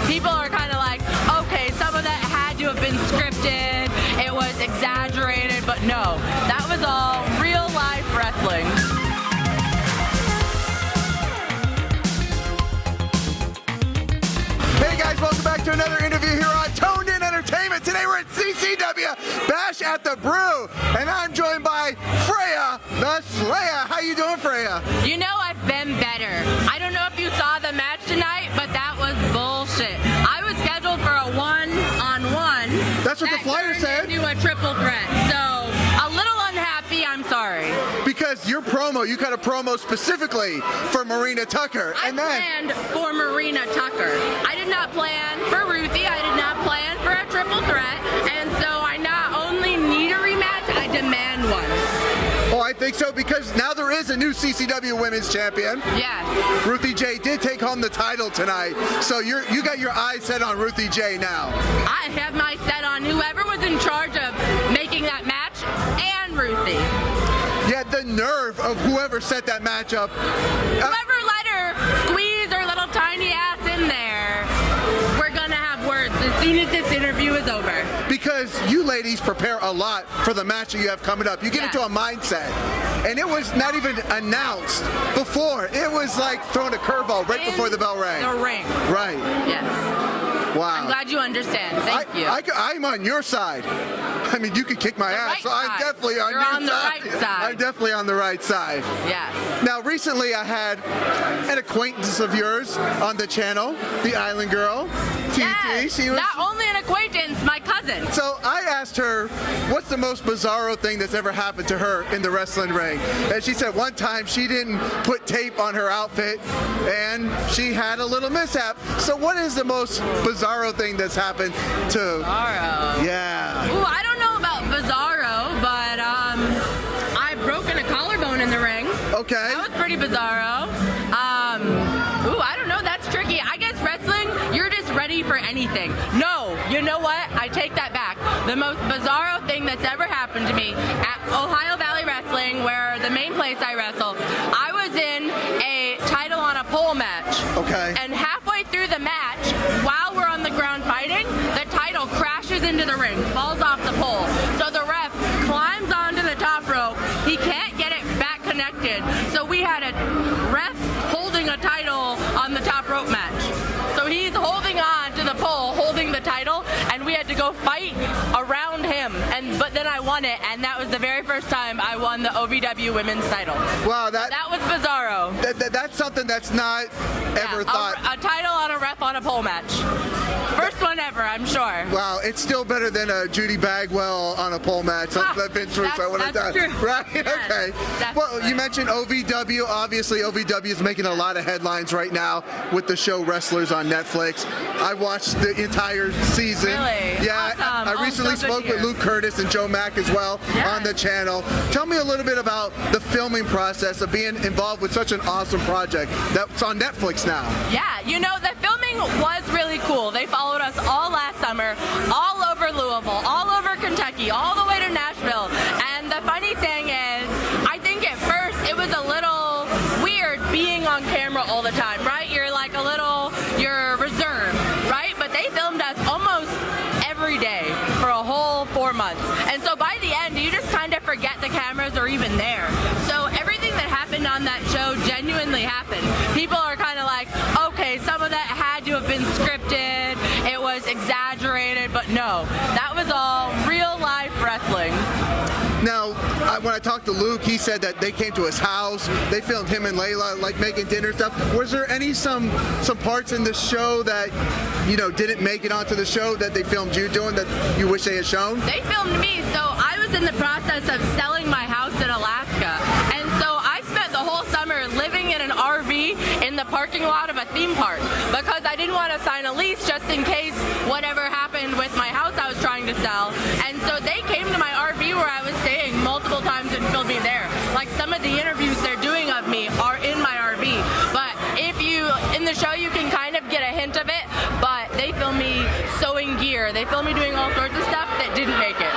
people are kind of like, okay, some of that had to have been scripted, it was exaggerated, but no, that was all real life wrestling. Hey guys, welcome back to another interview here on Toned In Entertainment. Today we're at CCW Bash at the Brew, and I'm joined by Freya The Slaya. How you doing, Freya? You know, I've been better. I don't know if you saw the match tonight, but that was bullshit. I was scheduled for a one-on-one. That's what the flyer said. Into a triple threat, so a little unhappy, I'm sorry. Because your promo, you cut a promo specifically for Marina Tucker. I planned for Marina Tucker. I did not plan for Ruthie. I did not plan for a triple threat. And so I not only need a rematch, I demand one. Oh, I think so, because now there is a new CCW Women's Champion. Yes. Ruthie J did take home the title tonight, so you got your eyes set on Ruthie J now. I have my set on whoever was in charge of making that match and Ruthie. Yeah, the nerve of whoever set that match up. Whoever let her squeeze her little tiny ass in there, we're gonna have words as soon as this interview is over. Because you ladies prepare a lot for the match that you have coming up. You get into a mindset. And it was not even announced before. It was like throwing a curveball right before the bell rang. The ring. Right. Yes. Wow. I'm glad you understand. Thank you. I'm on your side. I mean, you could kick my ass, right so I'm side. definitely on You're your on the side. right side. I'm definitely on the right side. Yes. Now, recently I had an acquaintance of yours on the channel, the Island Girl, TT. Yes. She was Not only an acquaintance, my cousin. So I asked her, what's the most bizarro thing that's ever happened to her in the wrestling ring? And she said one time she didn't put tape on her outfit and she had a little mishap. So what is the most bizarro thing that's happened to... Bizarro. Yeah. Ooh, I don't know about bizarro, but I've broken a collarbone in the ring. Okay. That was pretty bizarro. Ooh, I don't know, that's tricky. I guess wrestling, you're just ready for anything. No, you know what? I take that back. The most bizarro thing that's ever happened to me at Ohio Valley Wrestling, where the main place I wrestle, I was in a title on a pole match. Okay. And halfway through the match, while we're on the ground fighting, the title crashes into the ring, falls off the pole. So the ref climbs onto the top rope. He can't get it back connected. So we had a ref holding a title on the top rope match. So he's holding on to the pole, holding the title, and we had to go fight around him. But then I won it, and that was the very first time I won the OVW women's title. Wow, that was bizarro. That's something that's not ever thought. A title on a ref on a pole match. First one ever, I'm sure. Wow, it's still better than a Judy Bagwell on a pole match that Vince Russo would have done. True. Right? Yes, Okay. definitely. Well, you mentioned OVW. Obviously, OVW is making a lot of headlines right now with the show Wrestlers on Netflix. I watched the entire season. Really? Yeah, Awesome. I recently So good spoke to hear. with Luke Curtis and Joe Mack as well on the channel. Tell me a little bit about the filming process of being involved with such an awesome project that's on Netflix now. Yeah, you know, the filming was really cool. They followed us all last summer, all over Louisville, all over Kentucky, all the way to Nashville. And the funny thing is, I think at first it was a little weird being on camera all the time, right? You're you're reserved, right? But they filmed us almost every day for a whole 4 months. And so by the end, you just kind of forget the cameras are even there. So everything that happened on that show genuinely happened. People are kind of like, okay, some of that had to have been scripted, it was exaggerated, but no, that was all real life wrestling. Now, when I talked to Luke, he said that they came to his house. They filmed him and Layla like making dinner stuff. Was there some parts in the show that didn't make it onto the show that they filmed you doing that you wish they had shown? They filmed me, so I was in the process of selling my house in Alaska, and so I spent the whole summer living in an RV in the parking lot of a theme park because I didn't want to sign a lease just in case whatever happened with my house I was trying to sell. And so they came to my RV where I was staying multiple times and filmed me there. Like some of the interviews they're doing of me are in my RV. But in the show you can kind of get a hint of it, but they film me sewing gear. They film me doing all sorts of stuff that didn't make it.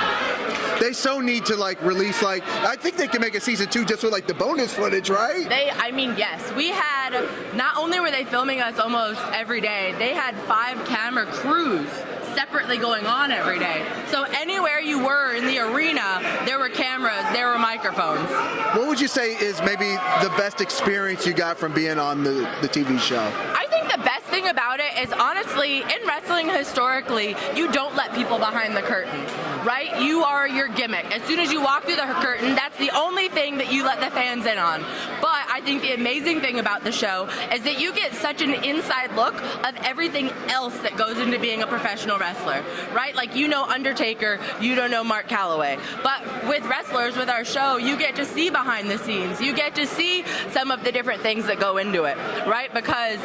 They so need to like release like, I think they can make a season 2 just with like the bonus footage, right? I mean, yes. We had, not only were they filming us almost every day, they had 5 camera crews separately going on every day. So anywhere you were in the arena, there were cameras, there were microphones. What would you say is maybe the best experience you got from being on the TV show? I think the best thing about it is, honestly, in wrestling historically, you don't let people behind the curtain, right? You are your gimmick. As soon as you walk through the curtain, that's the only thing that you let the fans in on. But I think the amazing thing about the show is that you get such an inside look of everything else that goes into being a professional wrestler, right? Like, you know Undertaker, you don't know Mark Calloway. But with wrestlers, with our show, you get to see behind the scenes. You get to see some of the different things that go into it, right? Because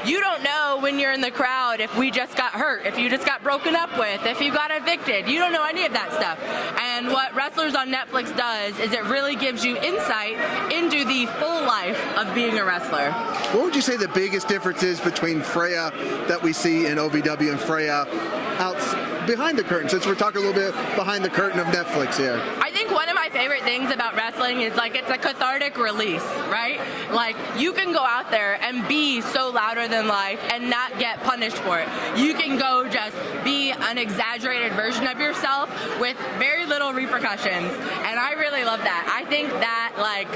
you don't know when you're in the crowd if we just got hurt, if you just got broken up with, if you got evicted. You don't know any of that stuff. And what Wrestlers on Netflix does is it really gives you insight into the full life of being a wrestler. What would you say the biggest difference is between Freya that we see in OVW and Freya out behind the curtain, since we're talking a little bit behind the curtain of Netflix here? I think one of my favorite things about wrestling is like it's a cathartic release, right? Like you can go out there and be so louder than life and not get punished for it. You can go just be an exaggerated version of yourself with very little repercussions, and I really love that. I think that like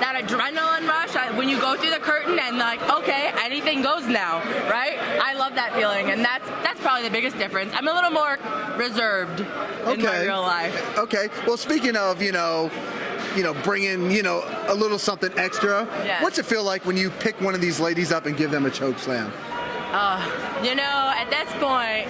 that adrenaline rush when you go through the curtain and like, okay, anything goes now, right? I love that feeling, and that's probably the biggest difference. I'm a little more reserved in my real life. Okay. Well, speaking of, bringing, a little something extra, yes. What's it feel like when you pick one of these ladies up and give them a choke slam? At this point,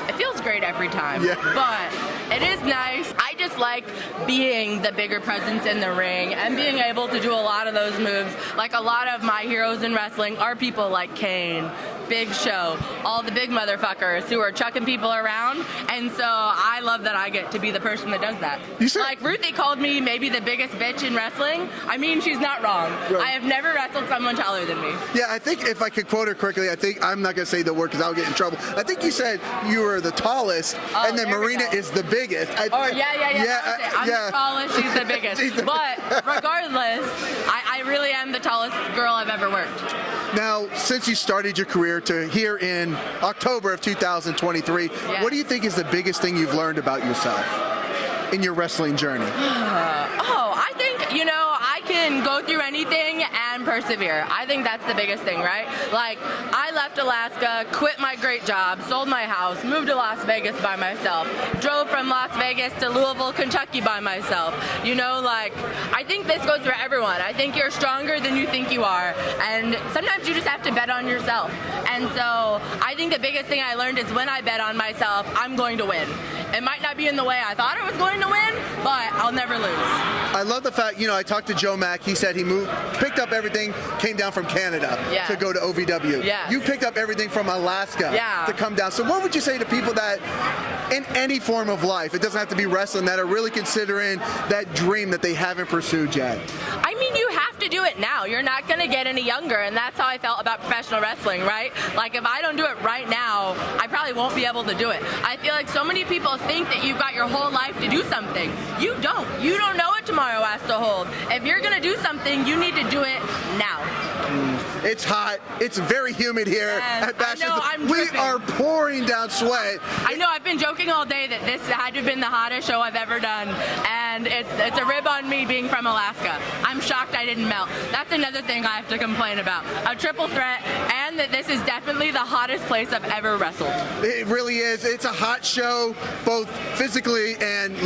it feels great every time. Yeah. But it is nice. I just like being the bigger presence in the ring and being able to do a lot of those moves. Like a lot of my heroes in wrestling are people like Kane, Big Show, all the big motherfuckers who are chucking people around, and so I love that I get to be the person that does that. Like Ruthie called me maybe the biggest bitch in wrestling. I mean, she's not wrong. Right. I have never wrestled someone taller than me. Yeah, I think if I could quote her correctly, I'm not going to say the word because I'll get in trouble. I think you said you were the tallest, and then Marina is the biggest. I'm the tallest, she's the biggest. But regardless, I really am the tallest girl I've ever worked. Now, since you started your career to here in October of 2023, yes. What do you think is the biggest thing you've learned about yourself in your wrestling journey? I think, I can go through anything and persevere. I think that's the biggest thing, right? Like, I left Alaska, quit my great job, sold my house, moved to Las Vegas by myself, drove from Las Vegas to Louisville, Kentucky by myself. I think this goes for everyone. I think you're stronger than you think you are, and sometimes you just have to bet on yourself. And so I think the biggest thing I learned is when I bet on myself, I'm going to win. It might not be in the way I thought I was going to win, but I'll never lose. I love the fact, I talked to Joe Mack. He said he picked up everything, came down from Canada to go to OVW. Yes. You picked up everything from Alaska to come down. So what would you say to people that in any form of life, it doesn't have to be wrestling, that are really considering that dream that they haven't pursued yet? I mean, you have to do it now. You're not going to get any younger, and that's how I felt about professional wrestling, right? Like, if I don't do it right now, I probably won't be able to do it. I feel like so many people think that you've got your whole life to do something. You don't. You don't know what tomorrow has to hold. If you're going to do something, you need to do it now. It's hot. It's very humid here at Bash. We are pouring down sweat. I know. I've been joking all day that this had to have been the hottest show I've ever done, and it's a rib on me being from Alaska. I'm shocked I didn't melt. That's another thing I have to complain about. A triple threat, and that this is definitely the hottest place I've ever wrestled. It really is. It's a hot show, both physically and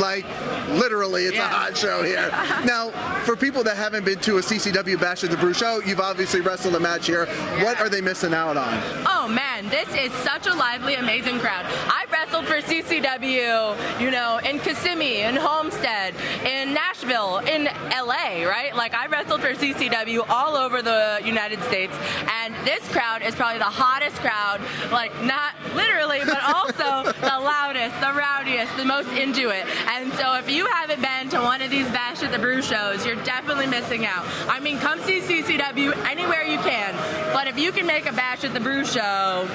literally. It's a hot show here. Now, for people that haven't been to a CCW Bash at the Brew show, you've obviously wrestled a match here. Yeah. What are they missing out on? Oh man, this is such a lively, amazing crowd. I've wrestled for CCW, in Kissimmee, in Homestead, in Nashville, in LA, right? Like, I wrestled for CCW all over the United States, and this crowd is probably the hottest crowd, like, not literally, but also the loudest, the rowdiest, the most into it. And so if you haven't been to one of these Bash at the Brew shows, you're definitely missing out. I mean, come see CCW anywhere you can, but if you can make a Bash at the Brew show,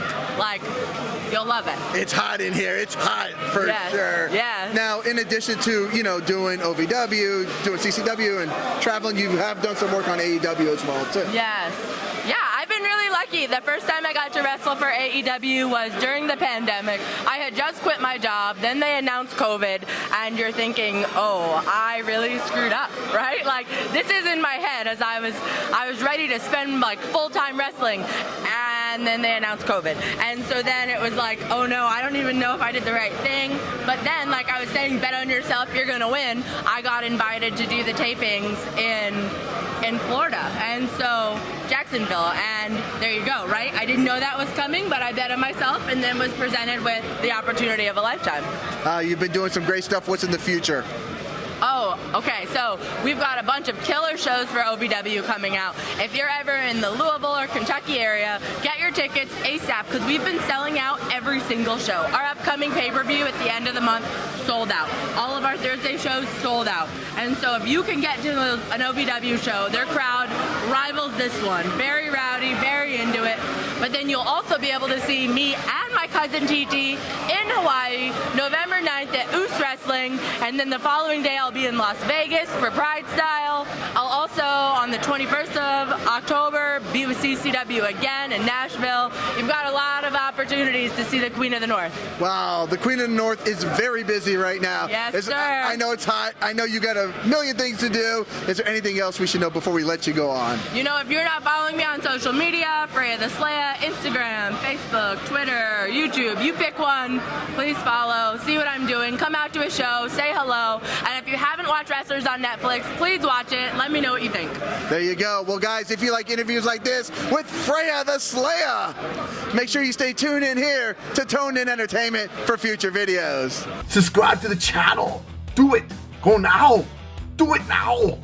You'll love it. It's hot in here. It's hot for sure. Yeah. Now, in addition to, you know, doing OVW, doing CCW, and traveling, you have done some work on AEW as well, too. Yes. Yeah, I've been really lucky. The first time I got to wrestle for AEW was during the pandemic. I had just quit my job, then they announced COVID, and you're thinking, oh, I really screwed up, right? Like, this is in my head as I was ready to spend like full-time wrestling, and then they announced COVID. And so then it was like, oh no, I don't even know if I did the right thing. But then, like I was saying, bet on yourself, you're gonna win. I got invited to do the tapings in Florida, and so Jacksonville, and there you go, right? I didn't know that was coming, but I bet on myself and then was presented with the opportunity of a lifetime. You've been doing some great stuff. What's in the future? Oh, okay, so we've got a bunch of killer shows for OVW coming out. If you're ever in the Louisville or Kentucky area, get your tickets ASAP, because we've been selling out every single show. Our upcoming pay-per-view at the end of the month, sold out. All of our Thursday shows, sold out. And so if you can get to an OVW show, their crowd rivals this one. Very rowdy, very into it. But then you'll also be able to see me and my cousin TT in Hawaii, November 9th at Oos Wrestling, and then the following day I'll be in Las Vegas for Pride Style. I'll also, on the 21st of October, be with CCW again in Nashville. You've got a lot of opportunities to see the Queen of the North. Wow, the Queen of the North is very busy right now. Yes, sir. I know it's hot. I know you got a million things to do. Is there anything else we should know before we let you go on? You know, if you're not following me on social media, Freya The Slaya, Instagram, Facebook, Twitter, YouTube, you pick one. Please follow, see what I'm doing, come out to a show, say hello, and if you haven't watched Wrestlers on Netflix, please watch it. Let me know what you think. There you go. Well, guys, if you like interviews like this with Freya The Slaya, make sure you stay tuned in here to Toned In Entertainment for future videos. Subscribe to the channel. Do it. Go now. Do it now.